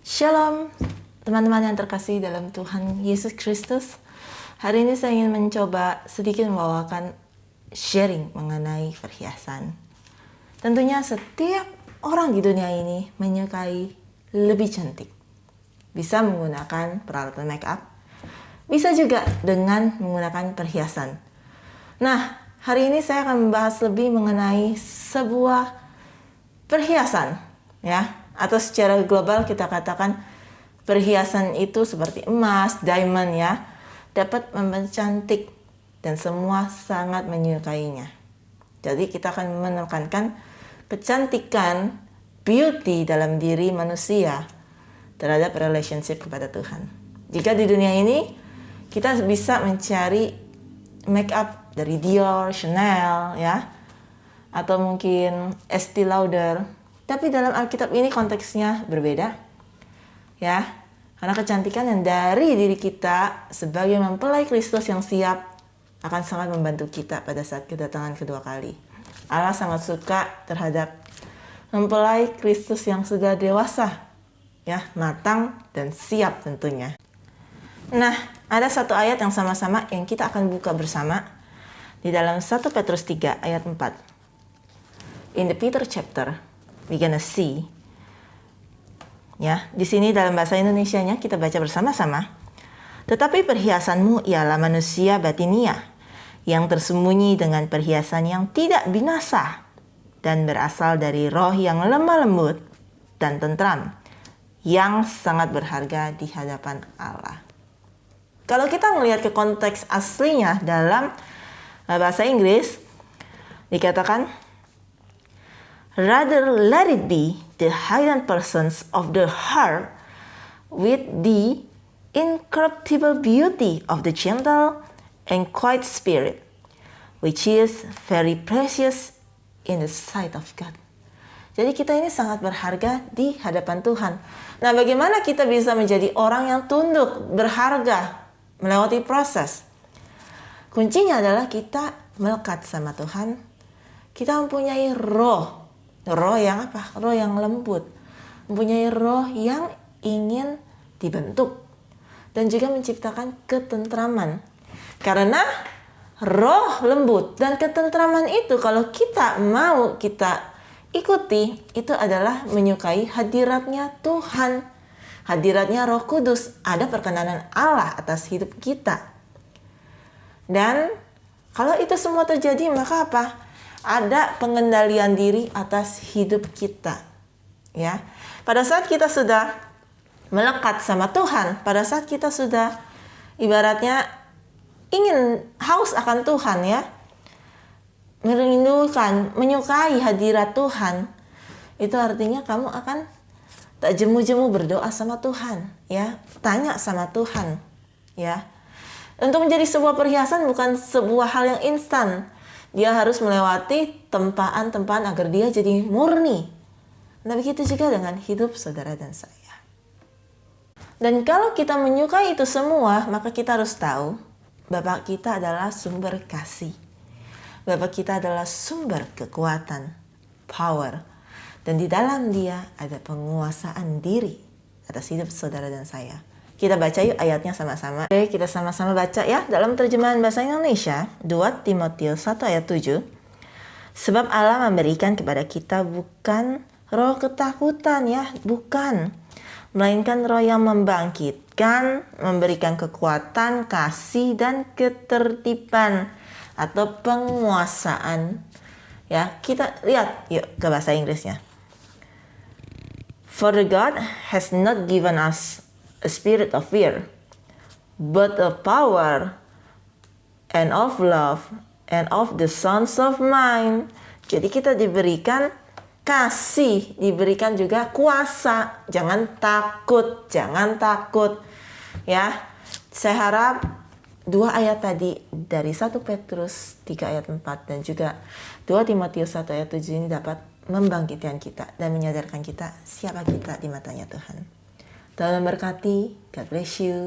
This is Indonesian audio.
Shalom, teman-teman yang terkasih dalam Tuhan Yesus Kristus. Hari ini saya ingin mencoba sedikit membawakan sharing mengenai perhiasan. Tentunya setiap orang di dunia ini menyukai lebih cantik. Bisa menggunakan peralatan make up, bisa juga dengan menggunakan perhiasan. Nah, hari ini saya akan membahas lebih mengenai sebuah perhiasan, ya. Atau secara global kita katakan perhiasan itu seperti emas, diamond ya, dapat mempercantik dan semua sangat menyukainya. Jadi kita akan menekankan kecantikan, beauty dalam diri manusia terhadap relationship kepada Tuhan. Jika di dunia ini kita bisa mencari make up dari Dior, Chanel ya, atau mungkin Estee Lauder. Tapi dalam Alkitab ini konteksnya berbeda, ya. Karena kecantikan yang dari diri kita sebagai mempelai Kristus yang siap akan sangat membantu kita pada saat kedatangan kedua kali. Allah sangat suka terhadap mempelai Kristus yang sudah dewasa, ya, matang dan siap tentunya. Nah, ada satu ayat yang sama-sama yang kita akan buka bersama di dalam 1 Petrus 3 ayat 4. In the Peter chapter, we gonna see. Ya, di sini dalam bahasa Indonesianya kita baca bersama-sama. Tetapi perhiasanmu ialah manusia batinia yang tersembunyi dengan perhiasan yang tidak binasa dan berasal dari roh yang lemah lembut dan tentram yang sangat berharga di hadapan Allah. Kalau kita melihat ke konteks aslinya dalam bahasa Inggris dikatakan, rather let it be the hidden persons of the heart with the incorruptible beauty of the gentle and quiet spirit, which is very precious in the sight of God. Jadi kita ini sangat berharga di hadapan Tuhan. Nah, bagaimana kita bisa menjadi orang yang tunduk, berharga, melewati proses? Kuncinya adalah kita melekat sama Tuhan. Kita mempunyai roh yang apa? Roh yang lembut. Mempunyai roh yang ingin dibentuk. Dan juga menciptakan ketentraman. Karena roh lembut dan ketentraman itu kalau kita mau kita ikuti, itu adalah menyukai hadiratnya Tuhan. Hadiratnya Roh Kudus. Ada perkenanan Allah atas hidup kita. Dan kalau itu semua terjadi, maka apa? Ada pengendalian diri atas hidup kita, ya. Pada saat kita sudah melekat sama Tuhan, pada saat kita sudah ibaratnya ingin haus akan Tuhan, ya, merindukan, menyukai hadirat Tuhan, itu artinya kamu akan tak jemu-jemu berdoa sama Tuhan, ya, tanya sama Tuhan, ya. Untuk menjadi sebuah perhiasan bukan sebuah hal yang instan. Dia harus melewati tempaan-tempaan agar dia jadi murni. Nah, begitu juga dengan hidup saudara dan saya. Dan kalau kita menyukai itu semua, maka kita harus tahu Bapa kita adalah sumber kasih. Bapa kita adalah sumber kekuatan, power. Dan di dalam dia ada penguasaan diri atas hidup saudara dan saya. Kita baca yuk ayatnya sama-sama. Oke, kita sama-sama baca ya. Dalam terjemahan bahasa Indonesia, 2 Timotius 1 ayat 7. Sebab Allah memberikan kepada kita bukan roh ketakutan ya, bukan. Melainkan roh yang membangkitkan, memberikan kekuatan, kasih, dan ketertiban atau penguasaan. Ya, kita lihat yuk ke bahasa Inggrisnya. For the God has not given us a spirit of fear, but of power and of love and of the sons of mind. Jadi kita diberikan kasih, diberikan juga kuasa. Jangan takut, ya. Saya harap dua ayat tadi dari 1 Petrus 3 ayat 4 dan juga 2 Timotius 1 ayat 7 ini dapat membangkitkan kita dan menyadarkan kita siapa kita di matanya Tuhan. Tuhan memberkati. God bless you.